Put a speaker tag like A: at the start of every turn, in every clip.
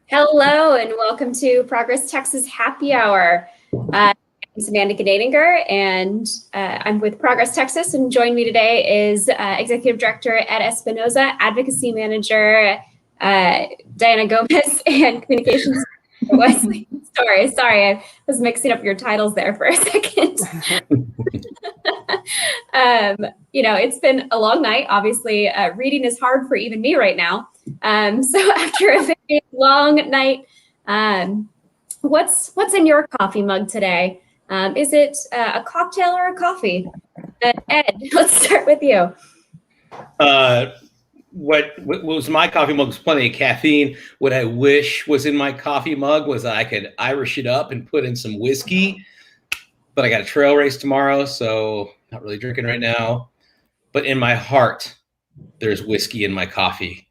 A: Hello and welcome to Progress Texas Happy Hour. I'm Samantha Gnadinger and I'm with Progress Texas, and joining me today is Executive Director Ed Espinoza, Advocacy Manager Diana Gomez, and Communications Wesley. Sorry, I was mixing up your titles there for a second. It's been a long night. Obviously, reading is hard for even me right now. So after a very long night, what's in your coffee mug today? Is it a cocktail or a coffee? Ed, let's start with you.
B: What was my coffee mug was plenty of caffeine. What I wish was in my coffee mug was I could Irish it up and put in some whiskey. But I got a trail race tomorrow, so not really drinking right now. But in my heart, there's whiskey in my coffee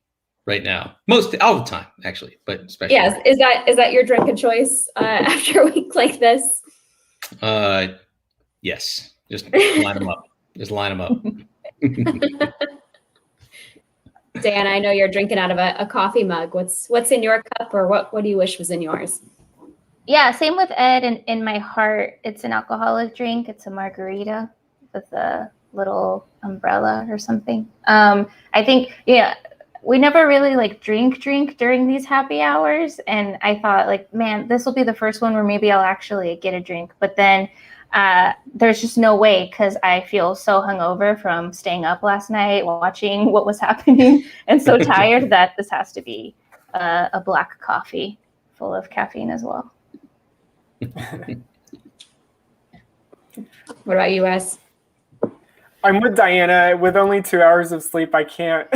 B: right now. All the time, actually, but especially.
A: Yes, is that your drink of choice after a week like this?
B: Yes, just line them up. Just line them up.
A: Dan, I know you're drinking out of a coffee mug. What's in your cup, or what do you wish was in yours?
C: Yeah, same with Ed. And in my heart, it's an alcoholic drink. It's a margarita with a little umbrella or something. I think, we never really drink during these happy hours. And I thought man, this will be the first one where maybe I'll actually get a drink. But then there's just no way, because I feel so hungover from staying up last night, watching what was happening, and so tired that this has to be a black coffee full of caffeine as well.
A: What about you, Wes?
D: I'm with Diana. With only 2 hours of sleep, I can't.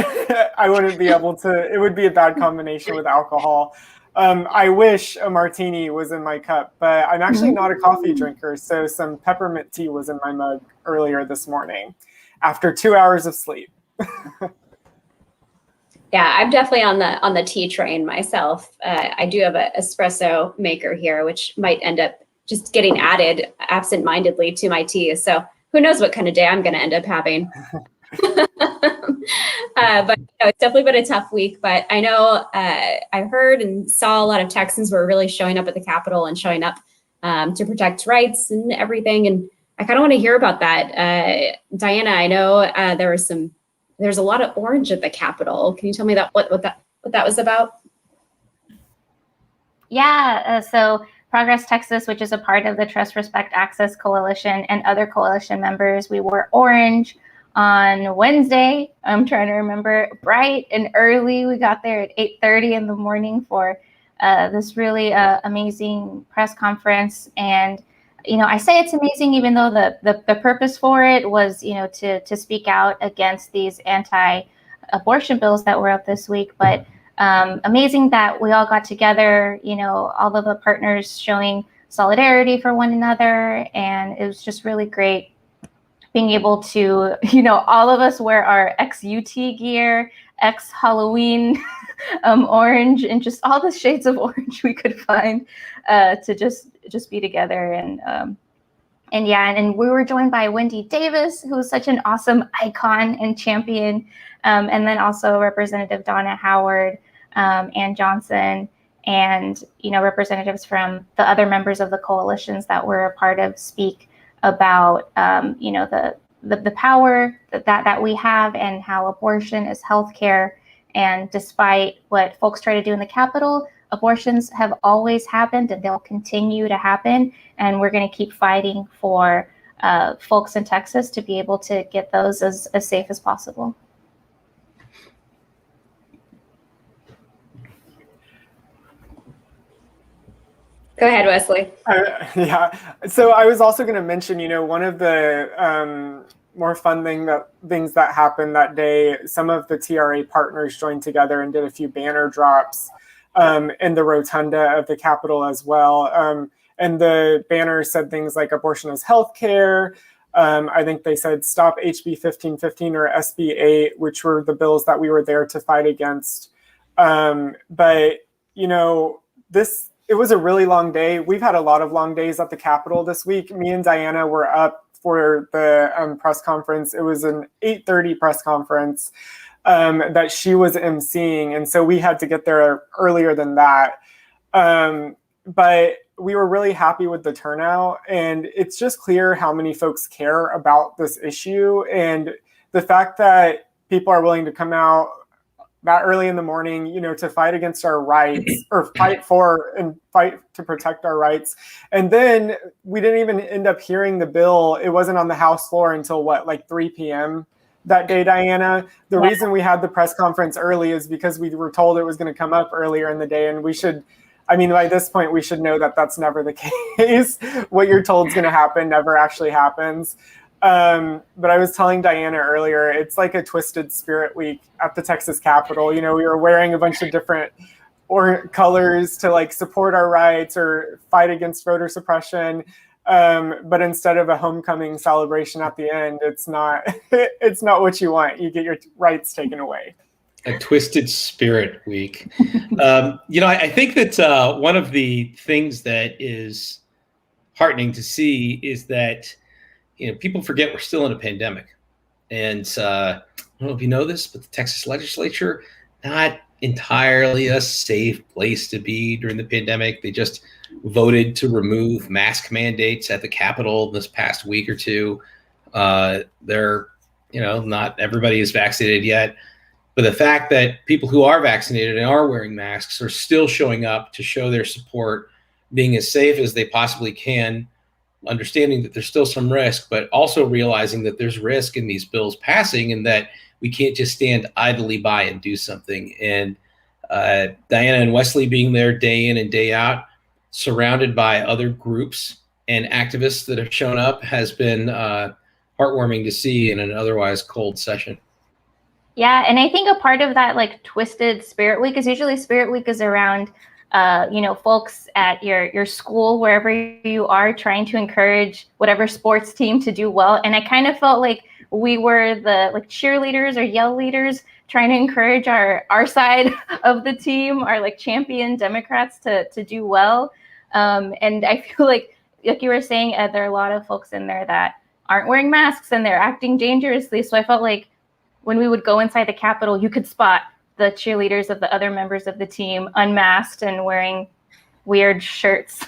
D: I wouldn't be able to. It would be a bad combination with alcohol. I wish a martini was in my cup, but I'm actually not a coffee drinker, so some peppermint tea was in my mug earlier this morning after 2 hours of sleep.
A: Yeah, I'm definitely on the tea train myself. I do have an espresso maker here, which might end up just getting added absentmindedly to my tea. So who knows what kind of day I'm going to end up having. But it's definitely been a tough week. But I know I heard and saw a lot of Texans were really showing up at the Capitol and showing up to protect rights and everything. And I kind of want to hear about that. Diana, I know there's a lot of orange at the Capitol. Can you tell me what that was about?
C: Yeah, so Progress Texas, which is a part of the Trust, Respect, Access Coalition, and other coalition members, we wore orange on Wednesday. I'm trying to remember, bright and early. We got there at 8:30 in the morning for this really amazing press conference. And I say it's amazing, even though the purpose for it was, to speak out against these anti-abortion bills that were up this week. But amazing that we all got together, all of the partners showing solidarity for one another. And it was just really great being able to, all of us wear our ex-UT gear, ex-Halloween orange, and just all the shades of orange we could find to just be together. And we were joined by Wendy Davis, who is such an awesome icon and champion, and then also Representative Donna Howard, Ann Johnson, and representatives from the other members of the coalitions that were a part of speak about the power that we have, and how abortion is healthcare. And despite what folks try to do in the Capitol, abortions have always happened, and they'll continue to happen. And we're going to keep fighting for folks in Texas to be able to get those as safe as possible.
A: Go ahead, Wesley.
D: Yeah. So I was also going to mention, one of the more fun things that happened that day, some of the TRA partners joined together and did a few banner drops in the rotunda of the Capitol as well. And the banner said things like abortion is healthcare. I think they said stop HB 1515 or SB 8, which were the bills that we were there to fight against. But, it was a really long day. We've had a lot of long days at the Capitol this week. Me and Diana were up for the press conference. It was an 8:30 press conference. that she was emceeing. And so we had to get there earlier than that. But we were really happy with the turnout. And it's just clear how many folks care about this issue. And the fact that people are willing to come out that early in the morning, you know, to fight against our rights or fight for and fight to protect our rights. And then we didn't even end up hearing the bill. It wasn't on the House floor until like 3 p.m. that day, Diana. The reason we had the press conference early is because we were told it was going to come up earlier in the day. And by this point, we should know that that's never the case. What you're told is going to happen never actually happens. But I was telling Diana earlier, it's like a twisted spirit week at the Texas Capitol. You know, we were wearing a bunch of different colors to like support our rights or fight against voter suppression. But instead of a homecoming celebration at the end, it's not what you want. You get your rights taken away.
B: A twisted spirit week. I think that one of the things that is heartening to see is that people forget we're still in a pandemic. And I don't know if you know this, but the Texas legislature, not entirely a safe place to be during the pandemic. They just voted to remove mask mandates at the Capitol this past week or two. Not everybody is vaccinated yet. But the fact that people who are vaccinated and are wearing masks are still showing up to show their support, being as safe as they possibly can, understanding that there's still some risk, but also realizing that there's risk in these bills passing and that we can't just stand idly by and do something. And Diana and Wesley being there day in and day out, surrounded by other groups and activists that have shown up, has been heartwarming to see in an otherwise cold session.
C: Yeah, and I think a part of that like twisted Spirit Week is usually Spirit Week is around folks at your school, wherever you are, trying to encourage whatever sports team to do well. And I kind of felt like we were the like cheerleaders or yell leaders trying to encourage our side of the team, our like champion Democrats to do well. And I feel like you were saying, there are a lot of folks in there that aren't wearing masks and they're acting dangerously. So I felt like when we would go inside the Capitol, you could spot the cheerleaders of the other members of the team unmasked and wearing weird shirts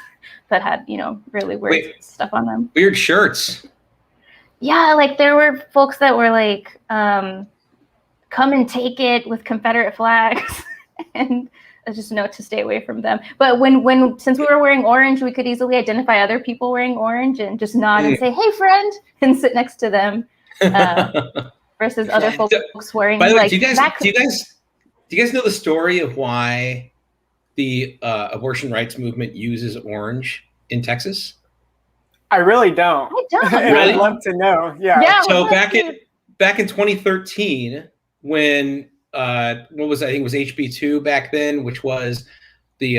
C: that had, really weird stuff on them.
B: Weird shirts.
C: Yeah, like there were folks that were like, come and take it with Confederate flags. And just a note to stay away from them. But since we were wearing orange, we could easily identify other people wearing orange and just nod and say, "Hey, friend," and sit next to them. Versus other folks wearing.
B: By the way,
C: like,
B: do you guys know the story of why the abortion rights movement uses orange in Texas?
D: I really don't.
C: I don't.
D: I'd love to know. Yeah.
B: So back in 2013, when I think it was HB2 back then, which was the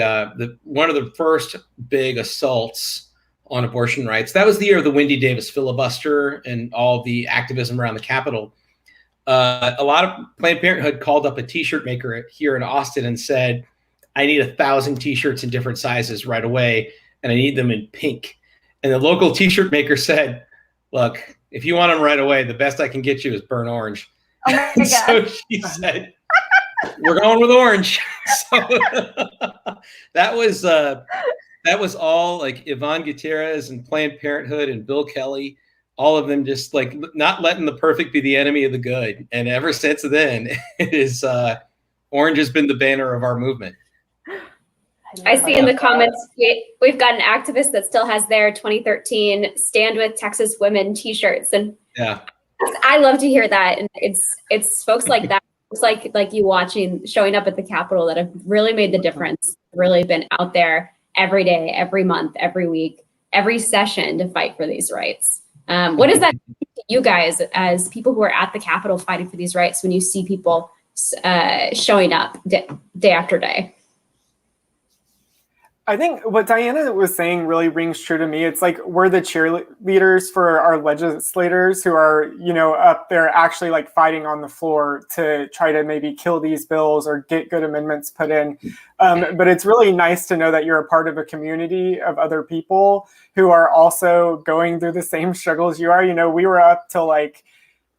B: one of the first big assaults on abortion rights. That was the year of the Wendy Davis filibuster and all the activism around the Capitol. A lot of Planned Parenthood called up a T-shirt maker here in Austin and said, "I need 1,000 T-shirts in different sizes right away, and I need them in pink." And the local T-shirt maker said, "Look, if you want them right away, the best I can get you is burnt orange."
C: Oh my God.
B: So she said, "We're going with orange." So that was all like Yvonne Gutierrez and Planned Parenthood and Bill Kelly. All of them just like not letting the perfect be the enemy of the good. And ever since then, it is orange has been the banner of our movement.
A: I see in the comments, we've got an activist that still has their 2013 Stand With Texas Women t-shirts. And
B: yeah,
A: I love to hear that. And it's folks like that, it's like you showing up at the Capitol that have really made the difference, really been out there every day, every month, every week, every session to fight for these rights. What does that mean to you guys as people who are at the Capitol fighting for these rights when you see people showing up day after day?
D: I think what Diana was saying really rings true to me. It's like we're the cheerleaders for our legislators who are, up there actually like fighting on the floor to try to maybe kill these bills or get good amendments put in. But it's really nice to know that you're a part of a community of other people who are also going through the same struggles you are. We were up till like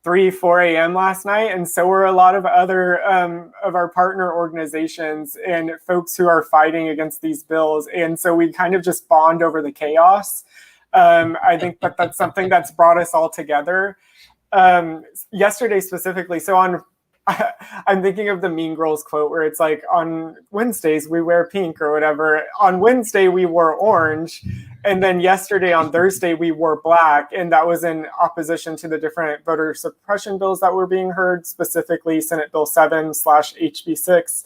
D: 4 a.m. last night, and so were a lot of other of our partner organizations and folks who are fighting against these bills. And so we kind of just bond over the chaos. I think that's something that's brought us all together. Yesterday specifically, I'm thinking of the Mean Girls quote where it's like, on Wednesdays we wear pink or whatever. On Wednesday we wore orange. And then yesterday on Thursday we wore black. And that was in opposition to the different voter suppression bills that were being heard, specifically Senate Bill 7/HB 6.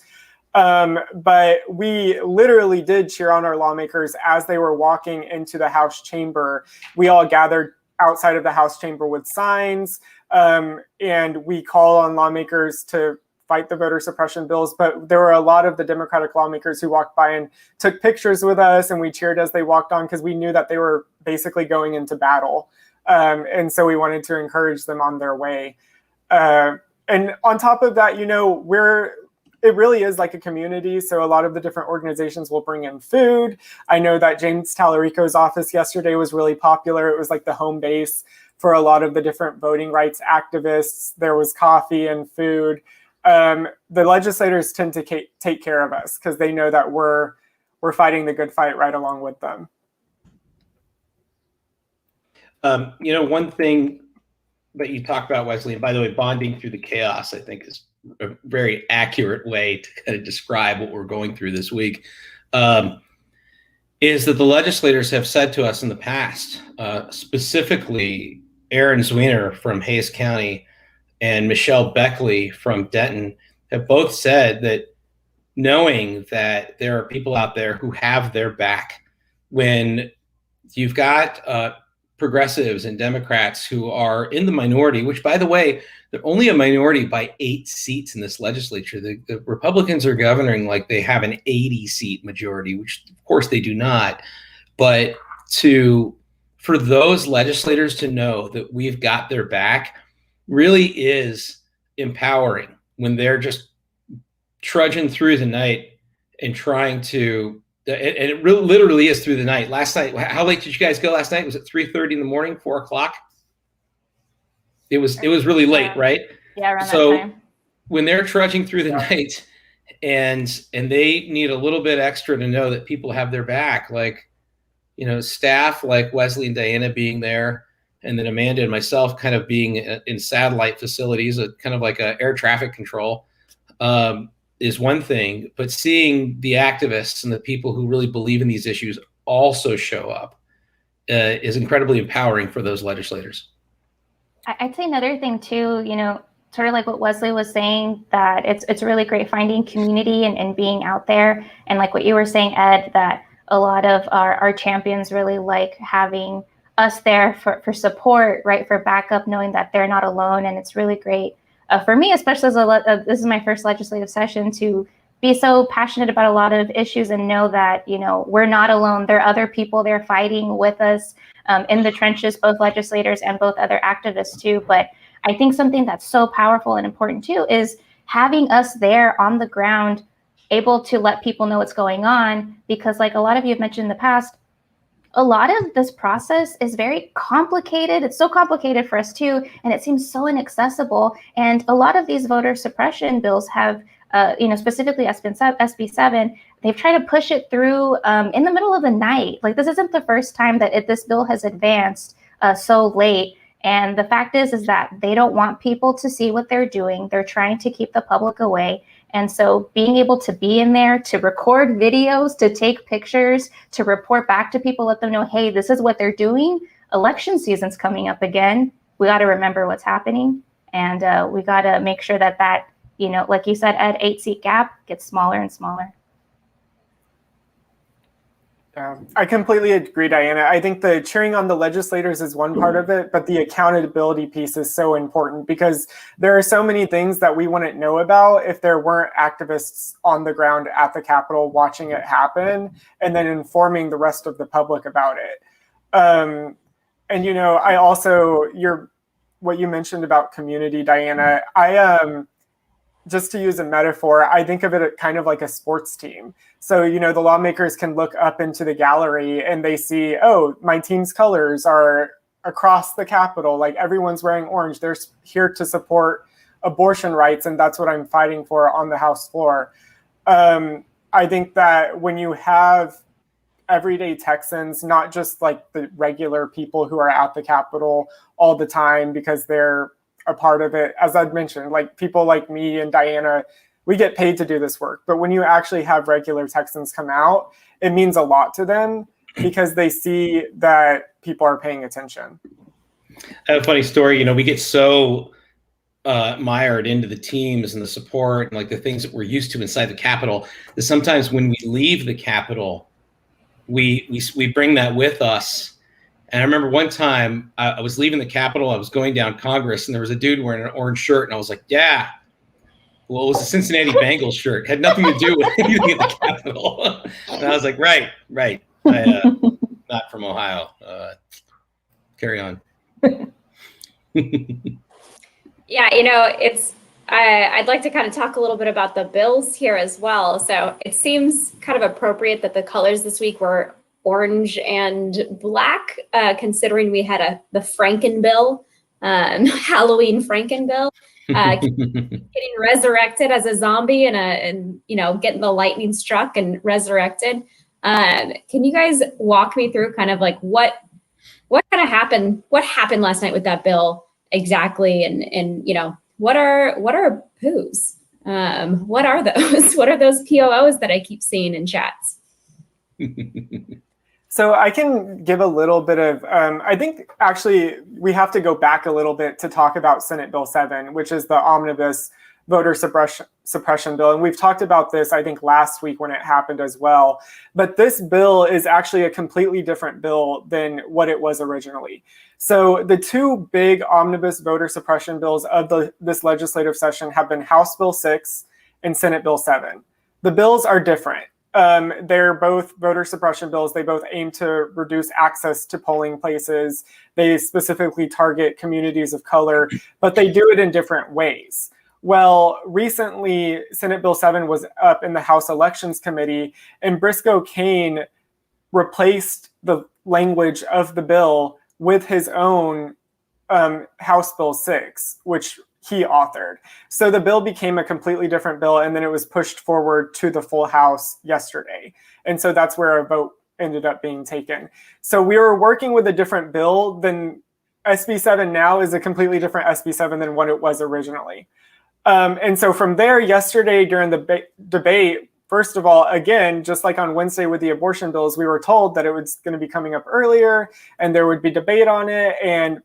D: But we literally did cheer on our lawmakers as they were walking into the House chamber. We all gathered outside of the House chamber with signs. And we call on lawmakers to fight the voter suppression bills. But there were a lot of the Democratic lawmakers who walked by and took pictures with us, and we cheered as they walked on because we knew that they were basically going into battle. And so we wanted to encourage them on their way. And on top of that, it really is like a community. So a lot of the different organizations will bring in food. I know that James Tallarico's office yesterday was really popular. It was like the home base for a lot of the different voting rights activists. There was coffee and food. The legislators tend to take care of us because they know that we're fighting the good fight right along with them.
B: One thing that you talked about, Wesley, and by the way, bonding through the chaos, I think is a very accurate way to kind of describe what we're going through this week, is that the legislators have said to us in the past, specifically Aaron Zwiener from Hayes County and Michelle Beckley from Denton, have both said that, knowing that there are people out there who have their back, when you've got progressives and Democrats who are in the minority, which, by the way, they're only a minority by 8 seats in this legislature. The Republicans are governing like they have an 80-seat majority, which of course they do not. But for those legislators to know that we've got their back really is empowering, when they're just trudging through the night and trying to, and it literally is through the night. Last night, how late did you guys go last night? Was it 3:30 in the morning, 4 o'clock? It was really late, right?
C: Yeah, around
B: so
C: that time.
B: When they're trudging through the night and they need a little bit extra to know that people have their back, like, staff like Wesley and Diana being there, and then Amanda and myself kind of being in satellite facilities, kind of like a air traffic control, is one thing. But seeing the activists and the people who really believe in these issues also show up is incredibly empowering for those legislators.
C: I'd say another thing too, sort of like what Wesley was saying, that it's really great finding community and being out there. And like what you were saying, Ed, that a lot of our champions really like having us there for support, right? For backup, knowing that they're not alone. And it's really great for me, especially this is my first legislative session, to be so passionate about a lot of issues and know that, we're not alone. There are other people there fighting with us in the trenches, both legislators and both other activists too. But I think something that's so powerful and important too is having us there on the ground, able to let people know what's going on, because like a lot of you have mentioned in the past, a lot of this process is very complicated. It's so complicated for us too, and it seems so inaccessible. And a lot of these voter suppression bills have, specifically SB 7, they've tried to push it through in the middle of the night. Like, this isn't the first time that this bill has advanced so late. And the fact is that they don't want people to see what they're doing. They're trying to keep the public away. And so being able to be in there, to record videos, to take pictures, to report back to people, let them know, hey, this is what they're doing. Election season's coming up again. We got to remember what's happening. And we got to make sure that, like you said, Ed, 8-seat gap gets smaller and smaller.
D: I completely agree, Diana. I think the cheering on the legislators is one part of it, but the accountability piece is so important, because there are so many things that we wouldn't know about if there weren't activists on the ground at the Capitol watching it happen and then informing the rest of the public about it. I also, what you mentioned about community, Diana, just to use a metaphor, I think of it kind of like a sports team. So, the lawmakers can look up into the gallery and they see, oh, my team's colors are across the Capitol. Like everyone's wearing orange. They're here to support abortion rights, and that's what I'm fighting for on the House floor. I think that when you have everyday Texans, not just like the regular people who are at the Capitol all the time because they're a part of it, as I'd mentioned, like people like me and Diana, we get paid to do this work. But when you actually have regular Texans come out, it means a lot to them because they see that people are paying attention.
B: I have a funny story. We get so mired into the teams and the support and like the things that we're used to inside the Capitol that sometimes when we leave the Capitol, we bring that with us. And I remember one time I was leaving the Capitol, I was going down Congress, and there was a dude wearing an orange shirt, and I was like, yeah. Well, it was a Cincinnati Bengals shirt. It had nothing to do with anything at the Capitol. And I was like, right. Not from Ohio. Carry on.
A: Yeah, I'd like to kind of talk a little bit about the bills here as well. So it seems kind of appropriate that the colors this week were orange and black, considering we had the Franken Bill, Halloween Franken Bill, getting resurrected as a zombie and getting the lightning struck and resurrected. Can you guys walk me through kind of like what kind of happened? What happened last night with that bill exactly? And what are poos? What are those? What are those POOs that I keep seeing in chats?
D: So I can give a little bit of, I think actually we have to go back a little bit to talk about Senate Bill 7, which is the omnibus voter suppression bill. And we've talked about this, I think, last week when it happened as well. But this bill is actually a completely different bill than what it was originally. So the two big omnibus voter suppression bills of this legislative session have been House Bill 6 and Senate Bill 7. The bills are different. They're both voter suppression bills. They both aim to reduce access to polling places. They specifically target communities of color, but they do it in different ways. Well, recently, Senate Bill 7 was up in the House Elections Committee, and Briscoe Cain replaced the language of the bill with his own House Bill 6, which he authored. So the bill became a completely different bill, and then it was pushed forward to the full House yesterday. And so that's where a vote ended up being taken. So we were working with a different bill than SB 7 now is a completely different SB 7 than what it was originally. And so from there, yesterday during the debate, first of all, again, just like on Wednesday with the abortion bills, we were told that it was going to be coming up earlier and there would be debate on it. And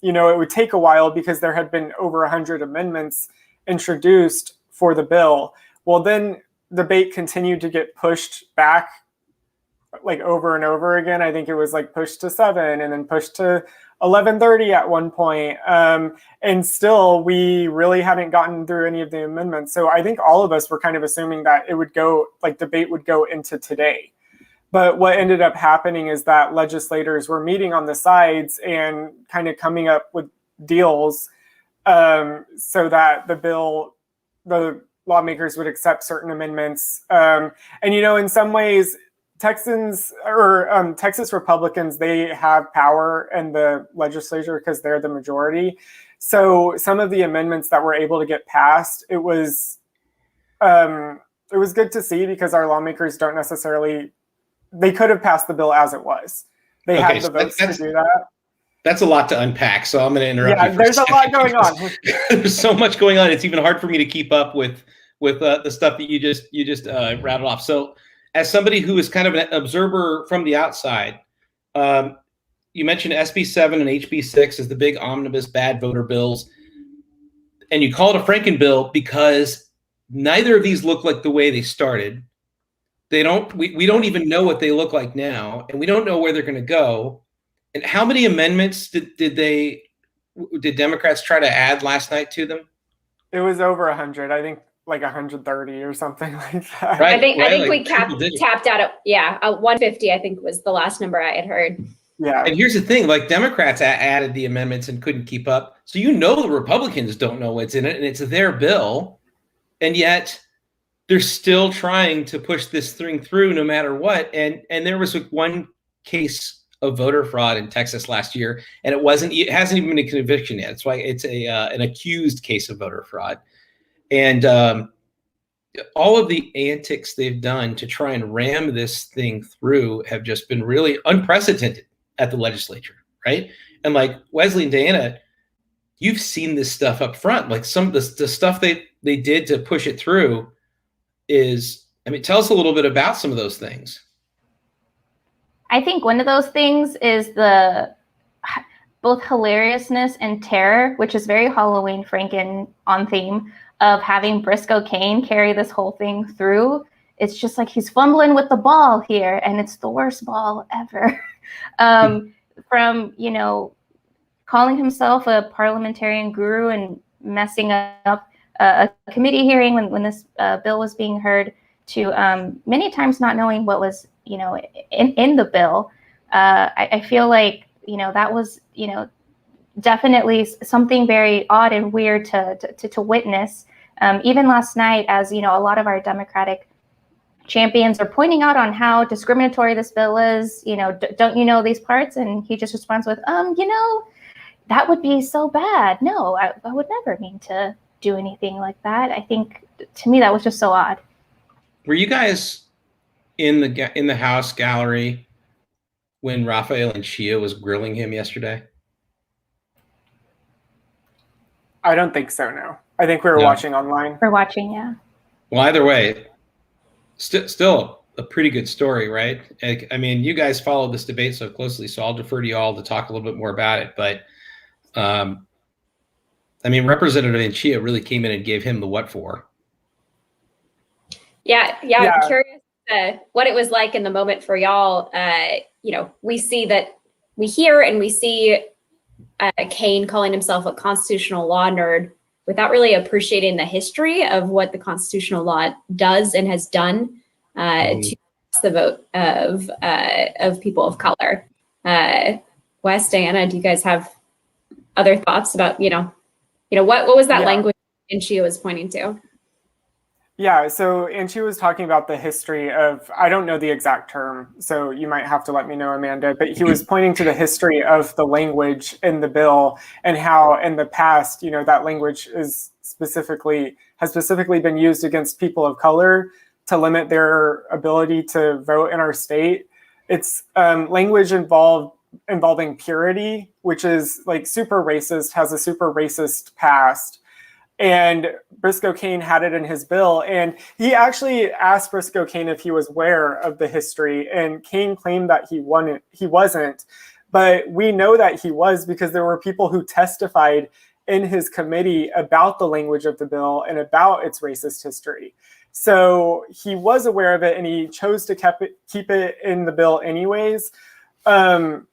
D: it would take a while because there had been over 100 amendments introduced for the bill. Well, then debate continued to get pushed back like over and over again. I think it was like pushed to 7 and then pushed to 11:30 at one point. And still, we really hadn't gotten through any of the amendments. So I think all of us were kind of assuming that it would go, like debate would go into today. But what ended up happening is that legislators were meeting on the sides and kind of coming up with deals so that the lawmakers would accept certain amendments. And, in some ways, Texans or Texas Republicans, they have power in the legislature because they're the majority. So some of the amendments that were able to get passed, it was good to see because our lawmakers don't necessarily. They could have passed the bill as it was. They had the votes to do that.
B: That's a lot to unpack, so I'm going to interrupt you.
D: There's a lot going on.
B: There's so much going on. It's even hard for me to keep up with the stuff that you just rattled off. So, as somebody who is kind of an observer from the outside, you mentioned SB 7 and HB 6 as the big omnibus bad voter bills, and you call it a Franken Bill because neither of these look like the way they started. They don't. We don't even know what they look like now, and we don't know where they're going to go. And how many amendments did Democrats try to add last night to them?
D: It was over 100. I think like 130 or something like that.
A: Right, I think like we tapped out at 150. I think was the last number I had heard.
D: Yeah.
B: And here's the thing: like Democrats added the amendments and couldn't keep up. So the Republicans don't know what's in it, and it's their bill, and yet they're still trying to push this thing through no matter what. And there was one case of voter fraud in Texas last year, and it hasn't even been a conviction yet. It's why it's an accused case of voter fraud, and all of the antics they've done to try and ram this thing through have just been really unprecedented at the legislature, right? And like Wesley and Diana, you've seen this stuff up front. Like some of the stuff they did to push it through is, I mean, tell us a little bit about some of those things.
C: I think one of those things is the both hilariousness and terror, which is very Halloween Franken on theme, of having Briscoe Cain carry this whole thing through. It's just like he's fumbling with the ball here, and it's the worst ball ever. From, you know, calling himself a parliamentarian guru and messing up a committee hearing when this bill was being heard, to many times not knowing what was, you know, in the bill. I feel like, you know, that was, you know, definitely something very odd and weird to witness. Even last night, as, you know, a lot of our Democratic champions are pointing out on how discriminatory this bill is, you know, don't you know these parts? And he just responds with, you know, that would be so bad. No, I would never mean to do anything like that. I think, to me, that was just so odd.
B: Were you guys in the House gallery when Raphael and Shia was grilling him yesterday?
D: I don't think so, no. I think we were watching online.
C: We're watching, yeah.
B: Well, either way, still a pretty good story, right? I mean, you guys followed this debate so closely, so I'll defer to you all to talk a little bit more about it. But, I mean, Representative Anchia really came in and gave him the what for.
A: Yeah. I'm curious what it was like in the moment for y'all. You know, we hear and we see Cain calling himself a constitutional law nerd without really appreciating the history of what the constitutional law does and has done to the vote of people of color. Wes, Diana, do you guys have other thoughts about, you know, what was that language Anchia was pointing to?
D: Yeah, so Anchia was talking about the history of, I don't know the exact term, so you might have to let me know, Amanda, but he was pointing to the history of the language in the bill and how in the past, you know, that language has specifically been used against people of color to limit their ability to vote in our state. It's language involving purity, which is like super racist, has a super racist past. And Briscoe Cain had it in his bill. And he actually asked Briscoe Cain if he was aware of the history. And Cain claimed that he wasn't. But we know that he was, because there were people who testified in his committee about the language of the bill and about its racist history. So he was aware of it, and he chose to keep it in the bill anyways. And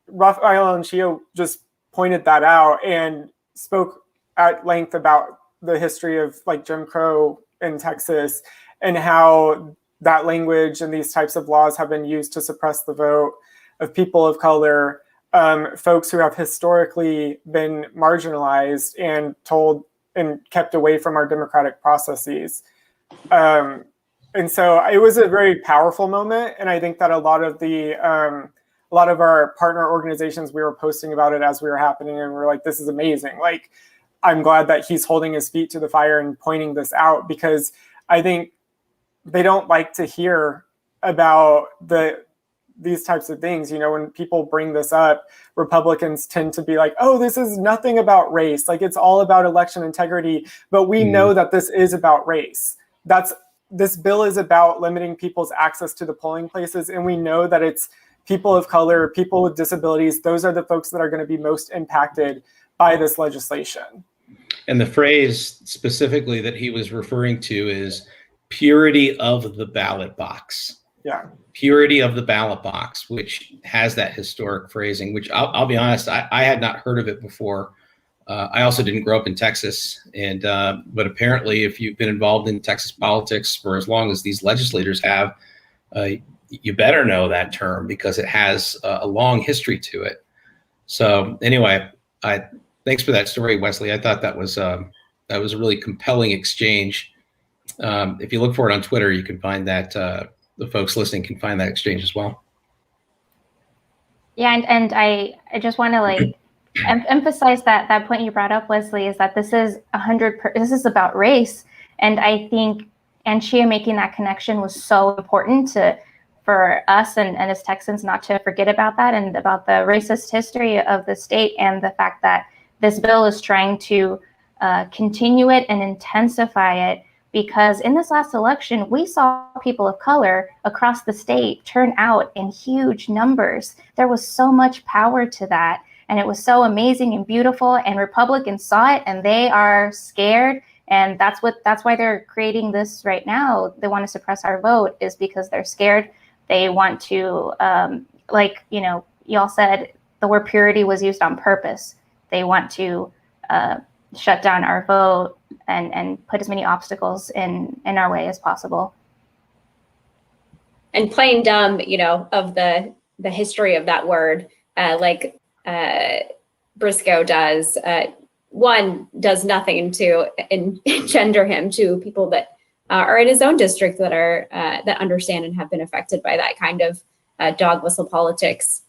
D: Raphael and Shia just pointed that out and spoke at length about the history of like Jim Crow in Texas and how that language and these types of laws have been used to suppress the vote of people of color, folks who have historically been marginalized and told and kept away from our democratic processes. And so it was a very powerful moment. And I think that a lot of our partner organizations, we were posting about it as we were happening, and we're like, this is amazing. Like, I'm glad that he's holding his feet to the fire and pointing this out, because I think they don't like to hear about these types of things. You know, when people bring this up, Republicans tend to be like, oh, this is nothing about race. Like, it's all about election integrity. But we know that this is about race. This bill is about limiting people's access to the polling places. And we know that it's people of color, people with disabilities. Those are the folks that are going to be most impacted by this legislation.
B: And the phrase specifically that he was referring to is purity of the ballot box.
D: Yeah.
B: Purity of the ballot box, which has that historic phrasing, which I'll be honest, I had not heard of it before. I also didn't grow up in Texas. But apparently, if you've been involved in Texas politics for as long as these legislators have, you better know that term, because it has a long history to it. So anyway, thanks for that story, Wesley. I thought that was a really compelling exchange. If you look for it on Twitter, you can find that the folks listening can find that exchange as well.
C: Yeah, and I just want to like emphasize that point you brought up, Wesley, is that this is this is about race, and I think Anchia making that connection was so important for us and as Texans not to forget about that, and about the racist history of the state, and the fact that this bill is trying to continue it and intensify it. Because in this last election, we saw people of color across the state turn out in huge numbers. There was so much power to that, and it was so amazing and beautiful, and Republicans saw it and they are scared. And that's why they're creating this right now. They want to suppress our vote, is because they're scared. They want to, like, you know, y'all said the word purity was used on purpose. They want to shut down our vote and put as many obstacles in our way as possible.
A: And playing dumb, you know, of the history of that word, like Briscoe does, one does nothing to engender him to people that are in his own district that are that understand and have been affected by that kind of dog whistle politics.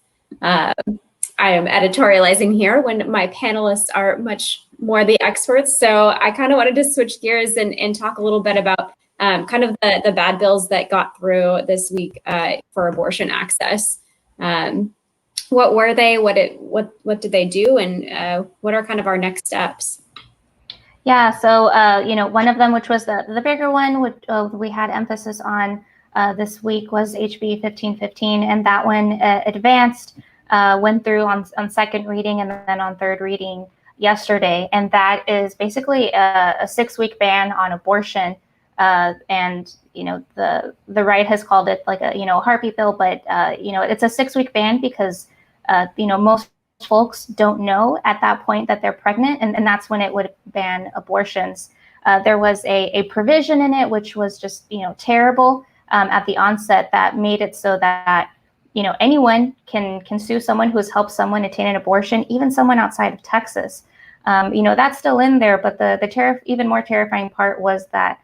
A: I am editorializing here when my panelists are much more the experts. So I kind of wanted to switch gears and talk a little bit about kind of the bad bills that got through this week for abortion access. What were they? What did they do? And what are kind of our next steps?
C: Yeah, so you know, one of them, which was the bigger one, which we had emphasis on this week, was HB 1515, and that one advanced. Went through on second reading and then on third reading yesterday. And that is basically a 6-week ban on abortion. And, you know, the right has called it like a, you know, heartbeat bill, but, you know, it's a 6-week ban because, you know, most folks don't know at that point that they're pregnant. And that's when it would ban abortions. There was a provision in it, which was just, you know, terrible at the onset, that made it so that, you know, anyone can sue someone who has helped someone attain an abortion, even someone outside of Texas. You know, that's still in there, but the even more terrifying part was that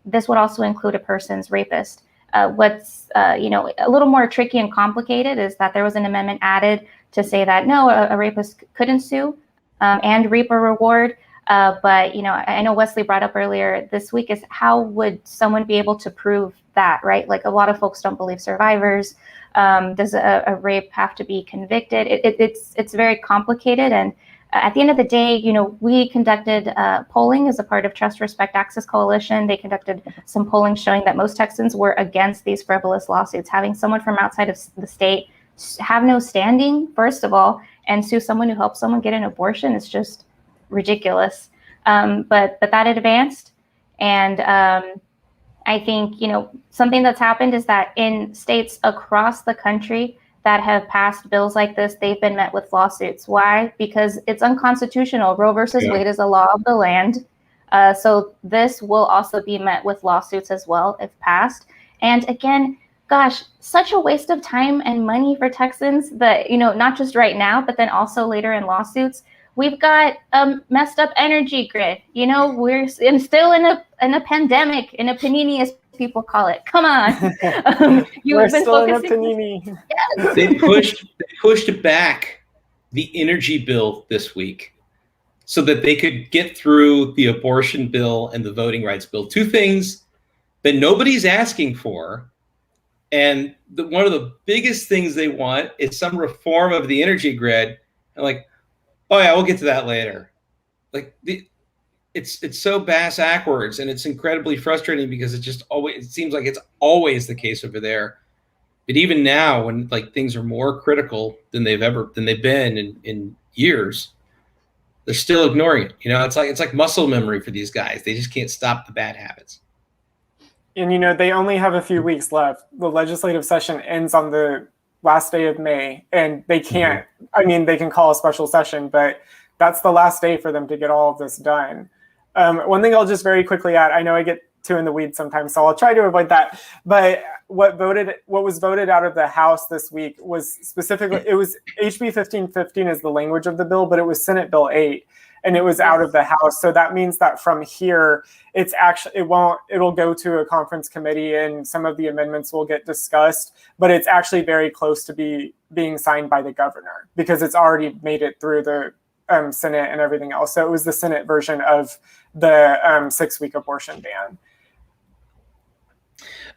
C: this would also include a person's rapist. What's you know, a little more tricky and complicated is that there was an amendment added to say that no, a rapist couldn't sue and reap a reward. But, you know, I know Wesley brought up earlier this week is how would someone be able to prove that, right? Like, a lot of folks don't believe survivors. Does a rape have to be convicted? It's very complicated. And at the end of the day, you know, we conducted polling as a part of Trust, Respect, Access Coalition. They conducted some polling showing that most Texans were against these frivolous lawsuits. Having someone from outside of the state have no standing, first of all, and sue someone who helped someone get an abortion is just ridiculous. But that advanced. And I think, you know, something that's happened is that in states across the country that have passed bills like this, they've been met with lawsuits. Why? Because it's unconstitutional. Roe versus Wade is a law of the land. So this will also be met with lawsuits as well if passed. And again, gosh, such a waste of time and money for Texans that, you know, not just right now, but then also later in lawsuits. We've got a messed up energy grid. You know, we're still in a pandemic, in a panini, as people call it. Come on.
D: We're still in a panini.
B: Yes. They pushed back the energy bill this week so that they could get through the abortion bill and the voting rights bill. Two things that nobody's asking for. And one of the biggest things they want is some reform of the energy grid. And like, oh yeah, we'll get to that later. Like, it's so bass backwards, and it's incredibly frustrating because it seems like it's always the case over there. But even now, when like things are more critical than they've been in years, they're still ignoring it. You know, it's like muscle memory for these guys. They just can't stop the bad habits.
D: And, you know, they only have a few weeks left. The legislative session ends on the last day of May, and they can't, I mean, they can call a special session, but that's the last day for them to get all of this done. One thing I'll just very quickly add, I know I get too in the weeds sometimes, so I'll try to avoid that. But what was voted out of the House this week was specifically, it was HB 1515 is the language of the bill, but it was Senate Bill 8. and it was out of the House. So that means that from here, it'll go to a conference committee and some of the amendments will get discussed, but it's actually very close to being signed by the governor because it's already made it through the Senate and everything else. So it was the Senate version of the 6-week abortion ban.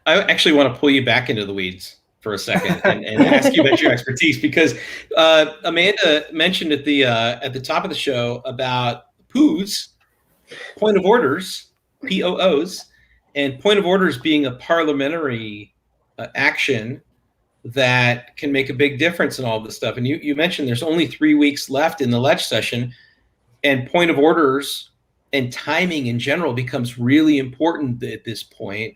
B: I actually want to pull you back into the weeds for a second and ask you about your expertise, because Amanda mentioned at the top of the show about POOs, point of orders, POOs, and point of orders being a parliamentary action that can make a big difference in all of this stuff. And you mentioned there's only 3 weeks left in the ledge session, and point of orders and timing in general becomes really important at this point.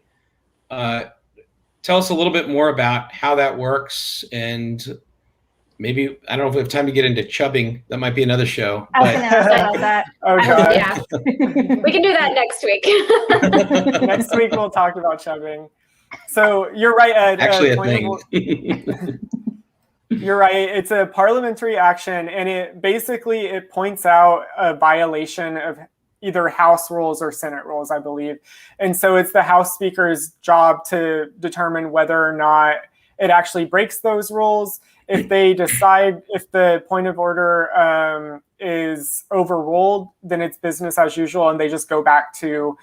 B: Tell us a little bit more about how that works, and maybe, I don't know if we have time to get into chubbing. That might be another show.
C: I was going to ask about that.
D: Oh, God.
A: Yeah, we can do that next week.
D: Next week, we'll talk about chubbing. So you're right, Ed.
B: Actually, a thing.
D: You're right. It's a parliamentary action, and it points out a violation of either House rules or Senate rules, I believe. And so it's the House Speaker's job to determine whether or not it actually breaks those rules. If they decide if the point of order is overruled, then it's business as usual, and they just go back to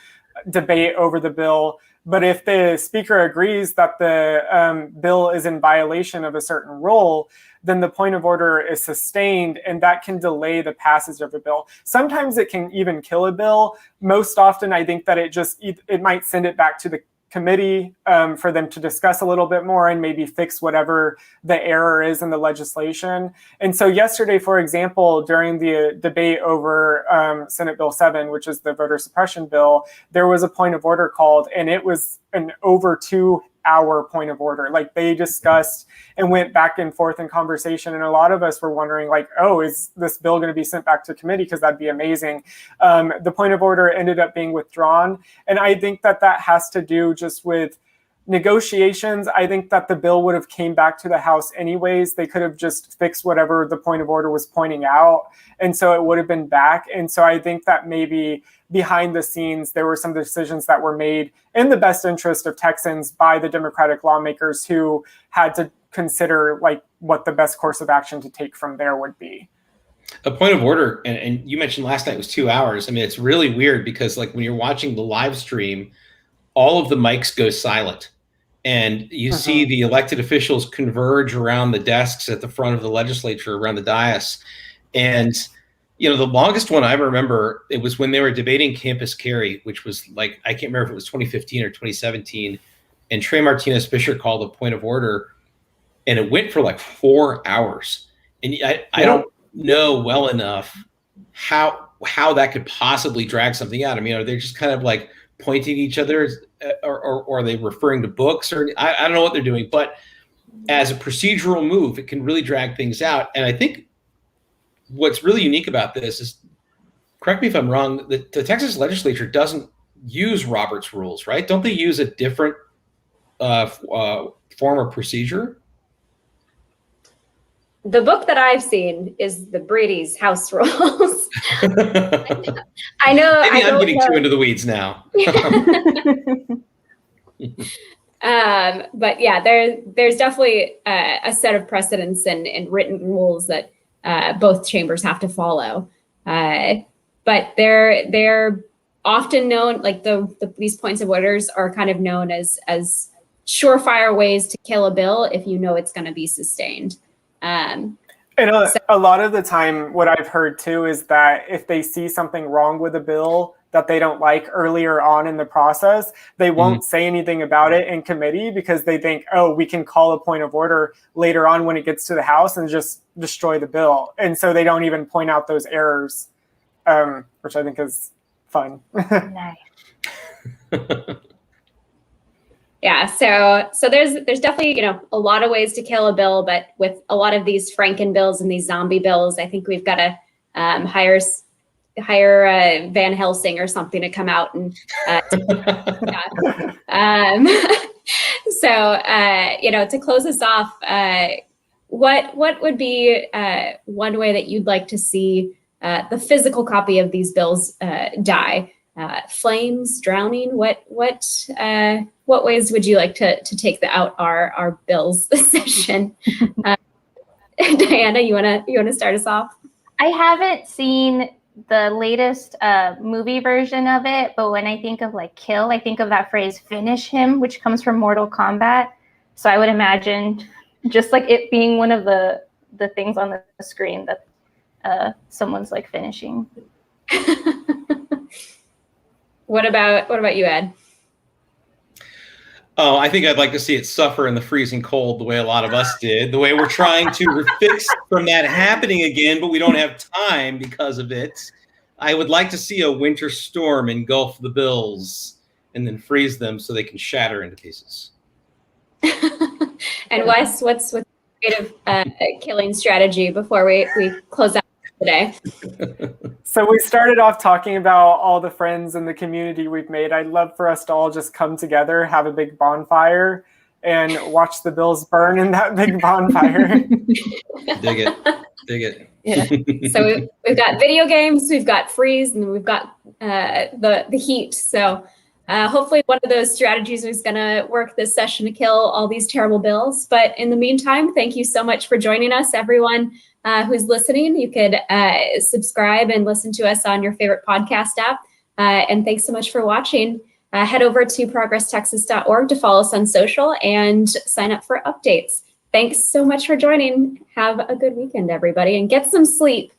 D: debate over the bill. But if the Speaker agrees that the bill is in violation of a certain rule, then the point of order is sustained, and that can delay the passage of a bill. Sometimes it can even kill a bill. Most often, I think that it might send it back to the committee for them to discuss a little bit more and maybe fix whatever the error is in the legislation. And so yesterday, for example, during the debate over Senate Bill 7, which is the voter suppression bill, there was a point of order called, and it was an over 2-hour point of order. Like, they discussed and went back and forth in conversation, and a lot of us were wondering, like, oh, is this bill going to be sent back to committee? Because that'd be amazing. The point of order ended up being withdrawn, and I think that has to do just with negotiations. I think that the bill would have came back to the House anyways. They could have just fixed whatever the point of order was pointing out, and so it would have been back. And so I think that maybe behind the scenes, there were some decisions that were made in the best interest of Texans by the Democratic lawmakers who had to consider, like, what the best course of action to take from there would be.
B: A point of order, and you mentioned last night was 2 hours. I mean, it's really weird because, like, when you're watching the live stream, all of the mics go silent, and you see the elected officials converge around the desks at the front of the legislature, around the dais. And you know, the longest one I remember, it was when they were debating campus carry, which was, like, I can't remember if it was 2015 or 2017. And Trey Martinez-Fisher called a point of order, and it went for like 4 hours. And I don't know well enough how that could possibly drag something out. I mean, are they just kind of like pointing at each other, or are they referring to books? Or I don't know what they're doing. But as a procedural move, it can really drag things out. And I think what's really unique about this is, correct me if I'm wrong, the Texas legislature doesn't use Robert's rules, right? Don't they use a different form or procedure?
A: The book that I've seen is the Brady's House Rules. I know.
B: Maybe I'm getting too into the weeds now.
A: But yeah, there's definitely a set of precedents and written rules that both chambers have to follow. But they're often known, like these points of orders are kind of known as surefire ways to kill a bill if you know it's going to be sustained.
D: And a lot of the time, what I've heard too is that if they see something wrong with a bill that they don't like earlier on in the process, they won't say anything about it in committee because they think, oh, we can call a point of order later on when it gets to the House and just destroy the bill. And so they don't even point out those errors, which I think is fun.
C: Nice.
A: Yeah, so there's definitely, a lot of ways to kill a bill, but with a lot of these Franken bills and these zombie bills, I think we've got to hire Van Helsing or something to come out and to close us off, what would be one way that you'd like to see the physical copy of these bills die? Flames, drowning? What ways would you like to take out our bills this session? Diana, you wanna start us off?
C: I haven't seen the latest movie version of it, but when I think of like kill, I think of that phrase "finish him," which comes from Mortal Kombat. So I would imagine just like it being one of the things on the screen that someone's like finishing.
A: What about you, Ed?
B: Oh, I think I'd like to see it suffer in the freezing cold the way a lot of us did, the way we're trying to fix from that happening again, but we don't have time because of it. I would like to see a winter storm engulf the bills and then freeze them so they can shatter into pieces.
A: And Wes, what's creative killing strategy before we close out today?
D: So we started off talking about all the friends and the community we've made. I'd love for us to all just come together, have a big bonfire, and watch the bills burn in that big bonfire.
B: Dig it.
C: Yeah.
A: So we've got video games, we've got freeze, and we've got the heat. So hopefully one of those strategies is going to work this session to kill all these terrible bills. But in the meantime, thank you so much for joining us, everyone who's listening. You could subscribe and listen to us on your favorite podcast app. And thanks so much for watching. Head over to progresstexas.org to follow us on social and sign up for updates. Thanks so much for joining. Have a good weekend, everybody, and get some sleep.